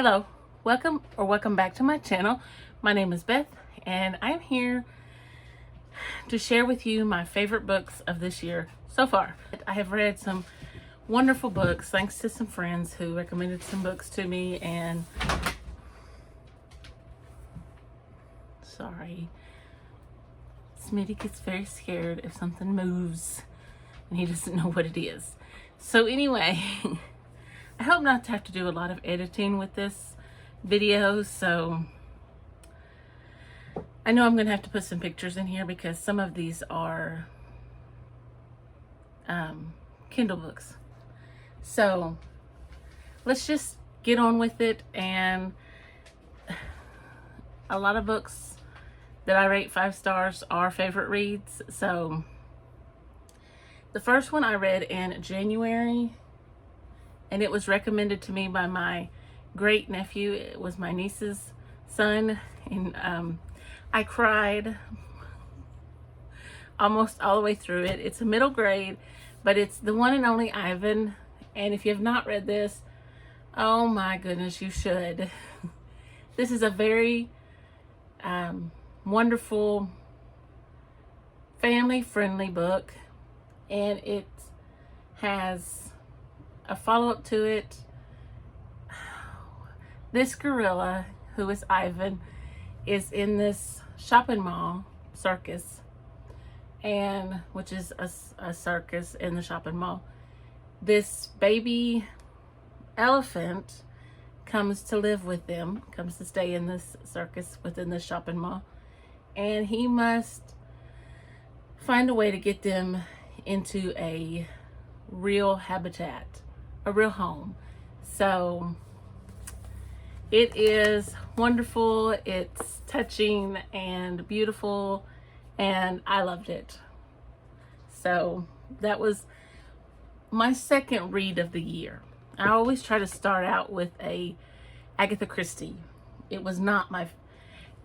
Hello, welcome back to my channel. My name is Beth and I'm here to share with you my favorite books of this year so far. I have read some wonderful books thanks to some friends who recommended some books to me, and sorry, Smitty gets very scared if something moves and he doesn't know what it is. So anyway, I hope not to have to do a lot of editing with this video, so I know I'm going to have to put some pictures in here because some of these are Kindle books. So let's just get on with it. And a lot of books that I rate 5 stars are favorite reads. So the first one I read in January, and it was recommended to me by my great nephew. It was my niece's son, and I cried almost all the way through it. It's a middle grade, but it's The One and Only Ivan. And if you have not read this, oh my goodness, you should. This is a very wonderful, family-friendly book, and it has a follow-up to it. This gorilla, who is Ivan, is in this shopping mall circus, and which is a circus in the shopping mall. This baby elephant comes to live with them, comes to stay in this circus within the shopping mall, and he must find a way to get them into a real habitat, a real home. So it is wonderful, it's touching and beautiful, and I loved it. So that was my second read of the year. I always try to start out with a Agatha Christie. It was not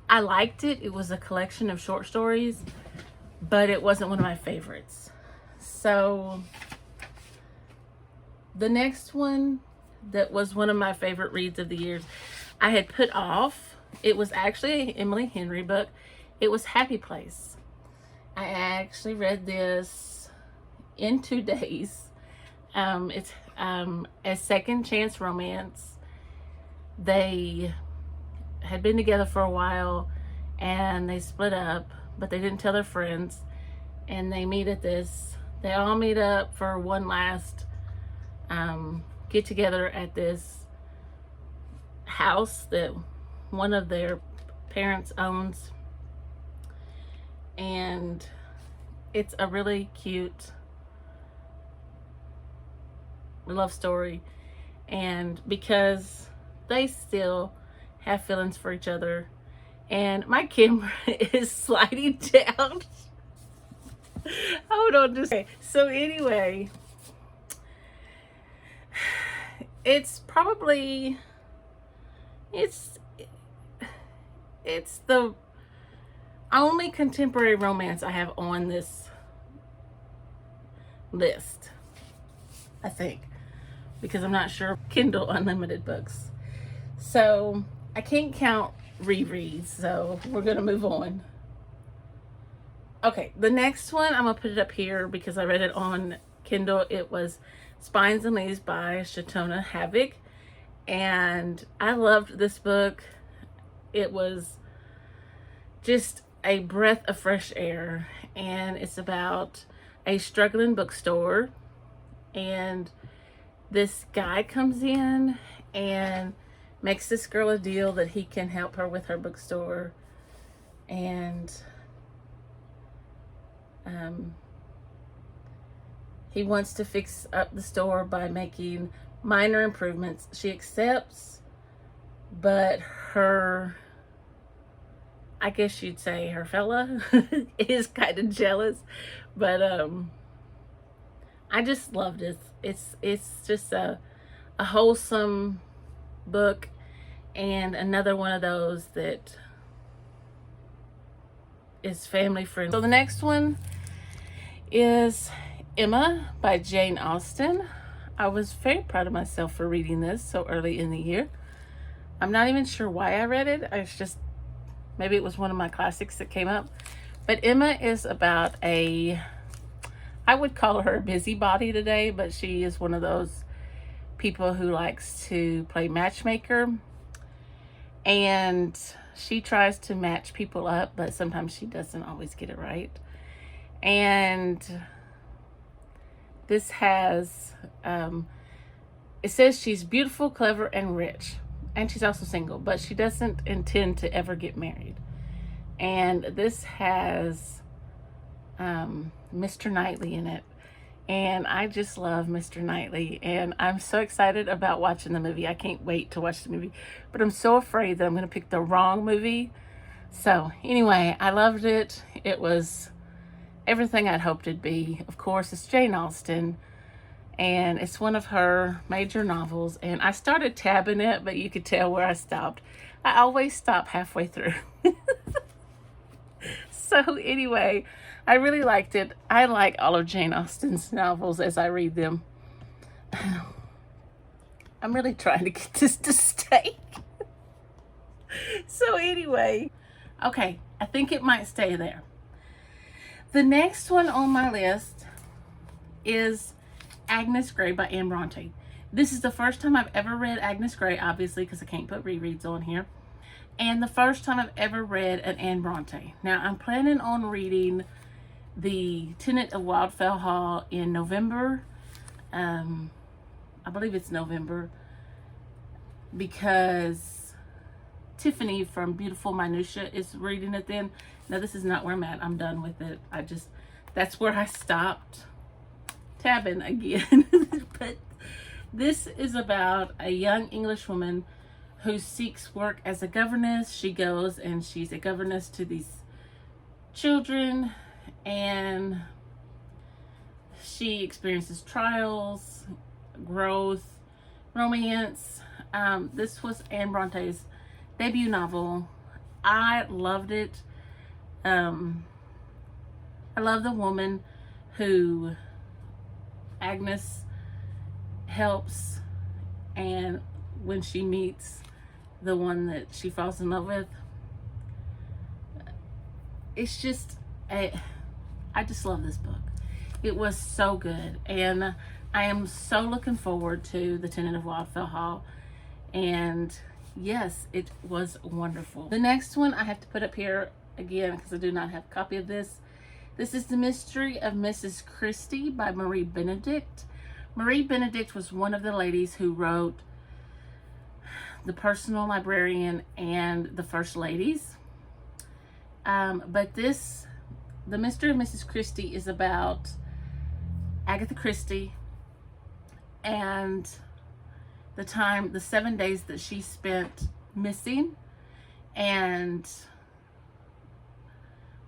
I liked it. It was a collection of short stories, but it wasn't one of my favorites. So the next one that was one of my favorite reads of the year, I had put off. It was actually an Emily Henry book. It was Happy Place. I actually read this in 2 days. It's a second chance romance. They had been together for a while and they split up, but they didn't tell their friends, and they all meet up for one last get together at this house that one of their parents owns, and it's a really cute love story. And because they still have feelings for each other, and my camera is sliding down. Hold on just okay. So anyway, it's probably it's the only contemporary romance I have on this list, I think, because I'm not sure Kindle Unlimited books. So I can't count rereads, so we're gonna move on. Okay, the next one, I'm gonna put it up here because I read it on Kindle. It was Spines and Leaves by Shatona Havoc, and I loved this book. It was just a breath of fresh air, and it's about a struggling bookstore, and this guy comes in and makes this girl a deal that he can help her with her bookstore, and he wants to fix up the store by making minor improvements. She accepts, but I guess you'd say her fella is kind of jealous, but I just loved it. It's just a wholesome book, and another one of those that is family friendly. So the next one is Emma by Jane Austen. I was very proud of myself for reading this so early in the year. I'm not even sure why I read it. It's just, maybe it was one of my classics that came up. But Emma is about I would call her a busybody today, but she is one of those people who likes to play matchmaker. And she tries to match people up, but sometimes she doesn't always get it right. And this has, it says she's beautiful, clever, and rich. And she's also single, but she doesn't intend to ever get married. And this has Mr. Knightley in it. And I just love Mr. Knightley. And I'm so excited about watching the movie. I can't wait to watch the movie. But I'm so afraid that I'm going to pick the wrong movie. So anyway, I loved it. It was everything I'd hoped it'd be. Of course, it's Jane Austen. And it's one of her major novels. And I started tabbing it, but you could tell where I stopped. I always stop halfway through. So anyway, I really liked it. I like all of Jane Austen's novels as I read them. I'm really trying to get this to stay. So anyway, okay, I think it might stay there. The next one on my list is Agnes Grey by Anne Bronte. This is the first time I've ever read Agnes Grey, obviously, because I can't put rereads on here. And the first time I've ever read an Anne Bronte. Now, I'm planning on reading The Tenant of Wildfell Hall in November. I believe it's November, because Tiffany from Beautiful Minutia is reading it then. Now, this is not where I'm at. I'm done with it. That's where I stopped tabbing again. But this is about a young English woman who seeks work as a governess. She goes and she's a governess to these children, and she experiences trials, growth, romance. This was Anne Bronte's debut novel. I loved it. I love the woman who Agnes helps, and when she meets the one that she falls in love with, it's just, I just love this book. It was so good, and I am so looking forward to The Tenant of Wildfell Hall. And yes, it was wonderful. The next one I have to put up here again because I do not have a copy of this. This is The Mystery of Mrs. Christie by Marie Benedict. Marie Benedict was one of the ladies who wrote The Personal Librarian and The First Ladies. But this, The Mystery of Mrs. Christie, is about Agatha Christie and the 7 days that she spent missing and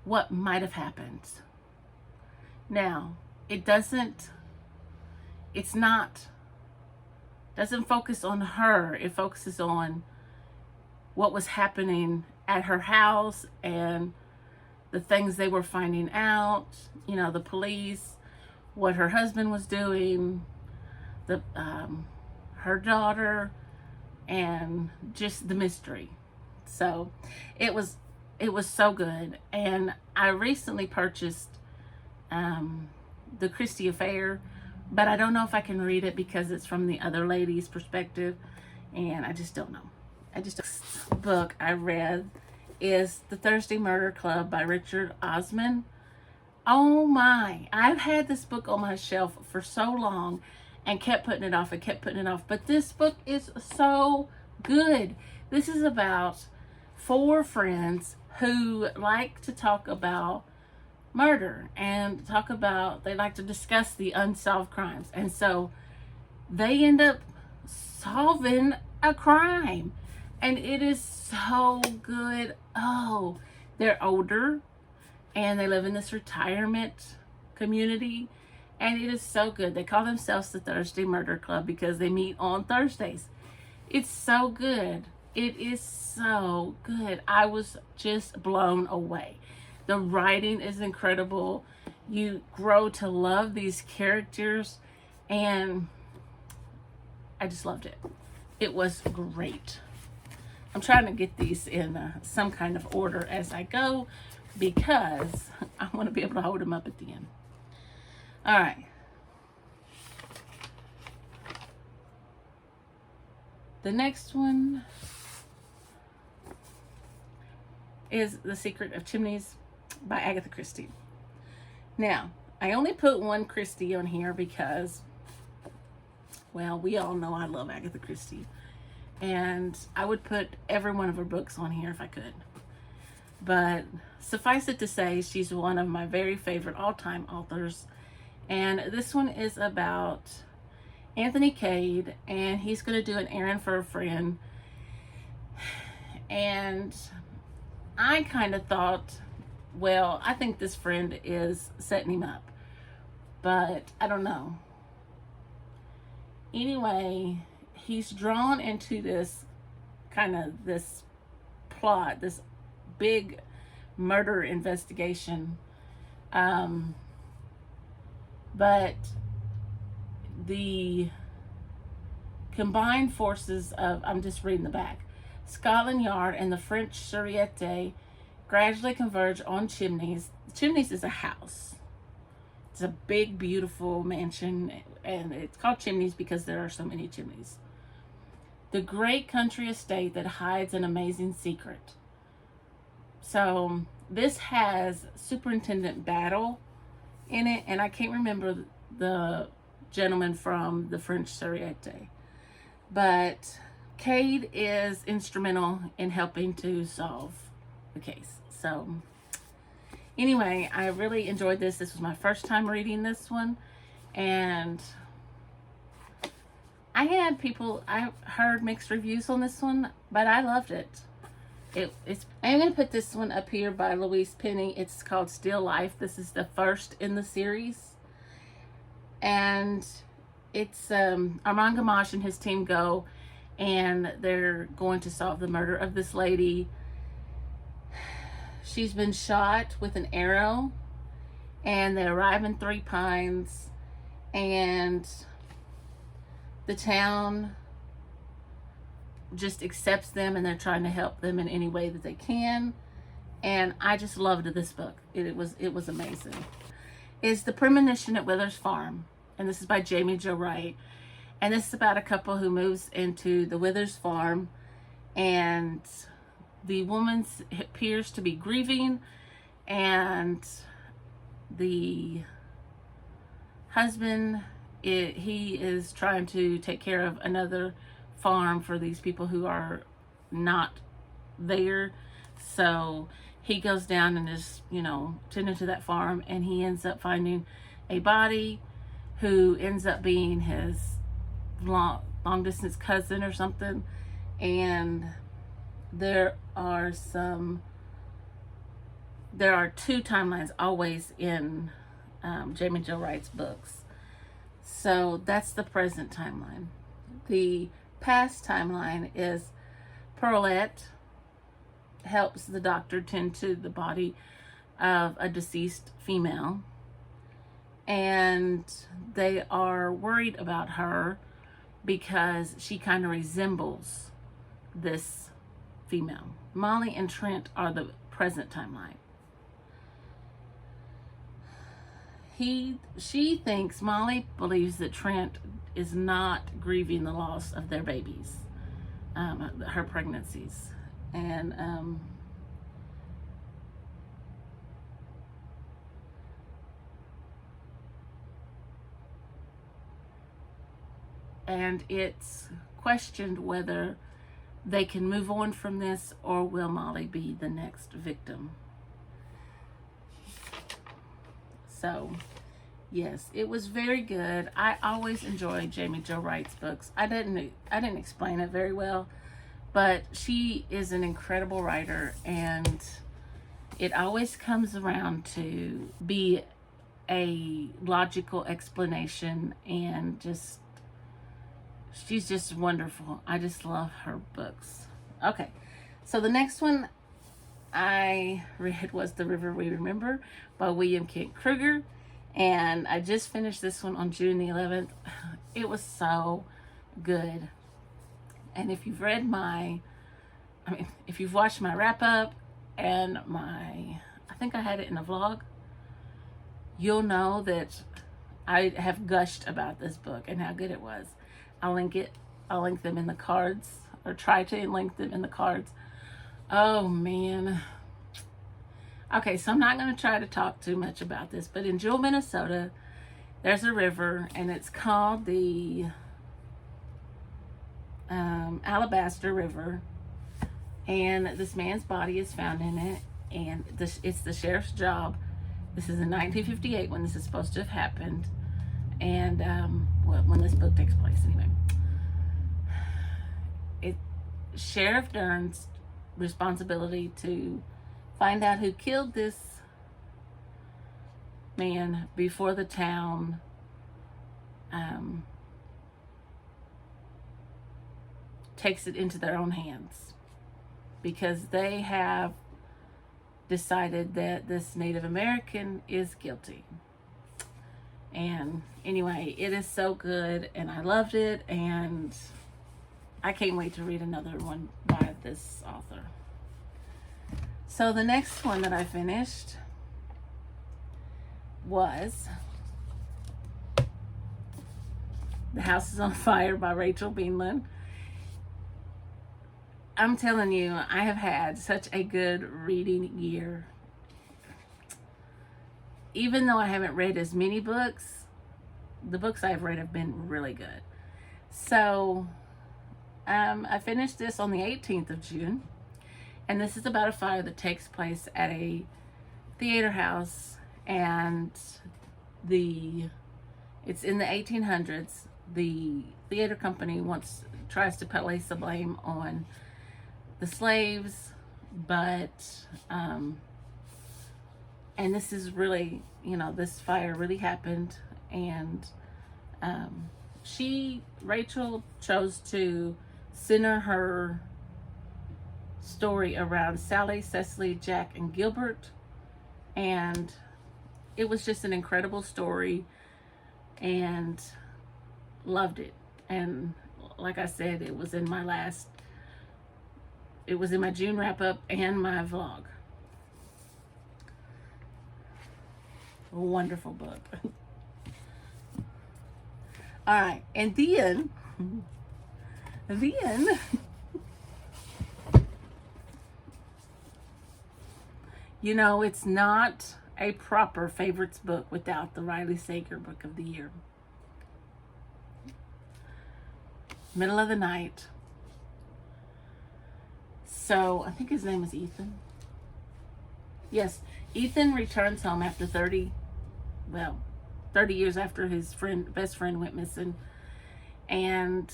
what might have happened. Now, it doesn't focus on her. It focuses on what was happening at her house and the things they were finding out, you know, the police, what her husband was doing, her daughter, and just the mystery. So it was so good. And I recently purchased The Christie Affair, but I don't know if I can read it because it's from the other lady's perspective, and I just don't know. The book I read is The Thursday Murder Club by Richard Osman. Oh my, I've had this book on my shelf for so long and kept putting it off but this book is so good. This is about 4 friends who like to talk about murder and they like to discuss the unsolved crimes, and so they end up solving a crime, and it is so good. Oh, they're older and they live in this retirement community, and it is so good. They call themselves the Thursday Murder Club because they meet on Thursdays. It's so good. It is so good. I was just blown away. The writing is incredible. You grow to love these characters, and I just loved it. It was great. I'm trying to get these in some kind of order as I go because I want to be able to hold them up at the end. All right. The next one is The Secret of Chimneys by Agatha Christie. Now, I only put one Christie on here because, well, we all know I love Agatha Christie. And I would put every one of her books on here if I could. But suffice it to say, she's one of my very favorite all-time authors. And this one is about Anthony Cade, and he's going to do an errand for a friend. And I kind of thought, well, I think this friend is setting him up. But I don't know. Anyway, he's drawn into this kind of this plot, this big murder investigation. But the combined forces of, I'm just reading the back, Scotland Yard and the French Sûreté gradually converge on Chimneys. Chimneys is a house. It's a big, beautiful mansion, and it's called Chimneys because there are so many chimneys. The great country estate that hides an amazing secret. So this has Superintendent Battle in it, and I can't remember the gentleman from the French Sûreté. But Cade is instrumental in helping to solve the case. So anyway, I really enjoyed this. This was my first time reading this one, and I heard mixed reviews on this one, but I loved it. I'm going to put this one up here by Louise Penny. It's called Still Life. This is the first in the series. And it's Armand Gamache and his team go, and they're going to solve the murder of this lady. She's been shot with an arrow, and they arrive in Three Pines, and the town just accepts them, and they're trying to help them in any way that they can. And I just loved this book. It was amazing. It's The Premonition at Withers Farm, and this is by Jamie Jo Wright. And this is about a couple who moves into the Withers Farm, and the woman appears to be grieving, and the husband, he is trying to take care of another farm for these people who are not there. So he goes down and is, tending to that farm, and he ends up finding a body who ends up being his long distance cousin or something. And there are two timelines always in Jamie Jo Wright's books. So that's the present timeline. The past timeline is Pearlette helps the doctor tend to the body of a deceased female, and they are worried about her because she kind of resembles this female. Molly and Trent are the present timeline. Molly believes that Trent is not grieving the loss of their babies, her pregnancies. And it's questioned whether they can move on from this, or will Molly be the next victim. So yes, it was very good. I always enjoy Jamie Jo Wright's books. I didn't explain it very well, but she is an incredible writer, and it always comes around to be a logical explanation, and she's just wonderful. I just love her books. Okay, so the next one I read was The River We Remember by William Kent Kruger, and I just finished this one on June the 11th. It was so good. And if you've read my I mean, if you've watched my wrap up and I think I had it in a vlog, you'll know that I have gushed about this book and how good it was. I'll link them in the cards, or try to link them in the cards. Oh man. Okay, so I'm not going to try to talk too much about this, but in Jewel, Minnesota, there's a river, and it's called the Alabaster River, and this man's body is found in it, and it's the sheriff's job. This is in 1958 when this is supposed to have happened, and when this book takes place anyway. Sheriff Dern's responsibility to find out who killed this man before the town takes it into their own hands, because they have decided that this Native American is guilty. And anyway, it is so good, and I loved it, and I can't wait to read another one by this author. So the next one that I finished was The House is on Fire by Rachel Beanland. I'm telling you, I have had such a good reading year. Even though I haven't read as many books, the books I've read have been really good. So I finished this on the 18th of June, and this is about a fire that takes place at a theater house, and it's in the 1800s. The theater company tries to place the blame on the slaves, but and this is really, this fire really happened, and Rachel chose to center her story around Sally, Cecily, Jack, and Gilbert, and it was just an incredible story, and loved it. And like I said, it was in my June wrap up and my vlog. A wonderful book. All right, and then it's not a proper favorites book without the Riley Sager book of the year. Middle of the Night. So I think his name is Ethan. Yes, Ethan returns home after 30 years after his best friend went missing, and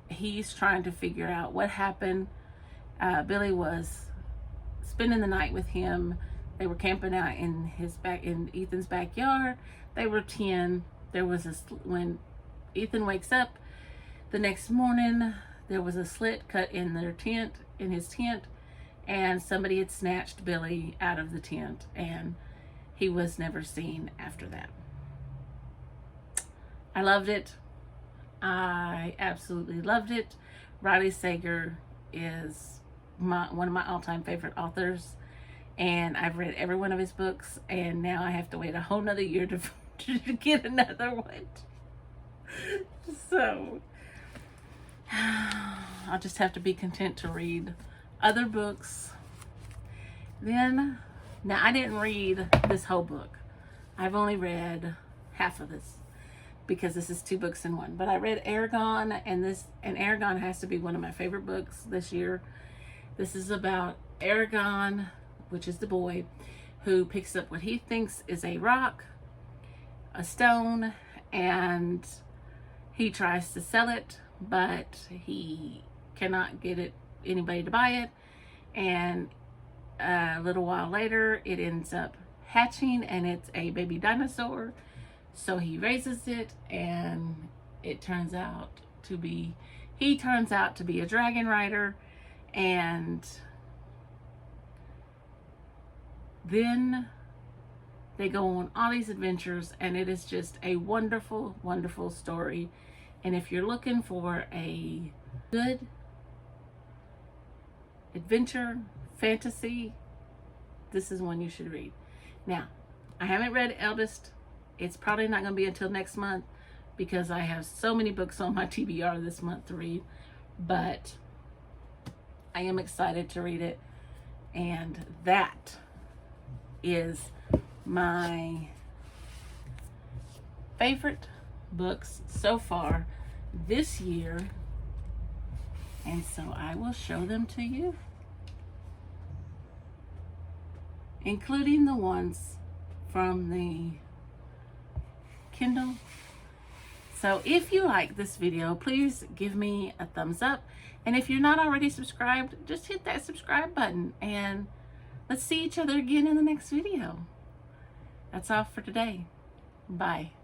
he's trying to figure out what happened. Billy was spending the night with him. They were camping out in Ethan's backyard. They were 10. When Ethan wakes up the next morning, there was a slit cut in his tent, and somebody had snatched Billy out of the tent, and he was never seen after that. I loved it. I absolutely loved it. Riley Sager is one of my all-time favorite authors, and I've read every one of his books, and now I have to wait a whole nother year to get another one. So I'll just have to be content to read other books. Now I didn't read this whole book. I've only read half of this because this is 2 books in one. But I read Aragon, and Aragon has to be one of my favorite books this year. This is about Aragon, which is the boy who picks up what he thinks is a rock, a stone, and he tries to sell it, but he cannot get anybody to buy it. And a little while later, it ends up hatching, and it's a baby dinosaur. So he raises it, and he turns out to be a dragon rider. And then they go on all these adventures, and it is just a wonderful, wonderful story. And if you're looking for a good adventure, fantasy, this is one you should read. Now, I haven't read Eldest. It's probably not going to be until next month because I have so many books on my TBR this month to read. But I am excited to read it. And that is my favorite books so far this year. And so I will show them to you, including the ones from the Kindle. So if you like this video, please give me a thumbs up. And if you're not already subscribed, just hit that subscribe button. And let's see each other again in the next video. That's all for today. Bye.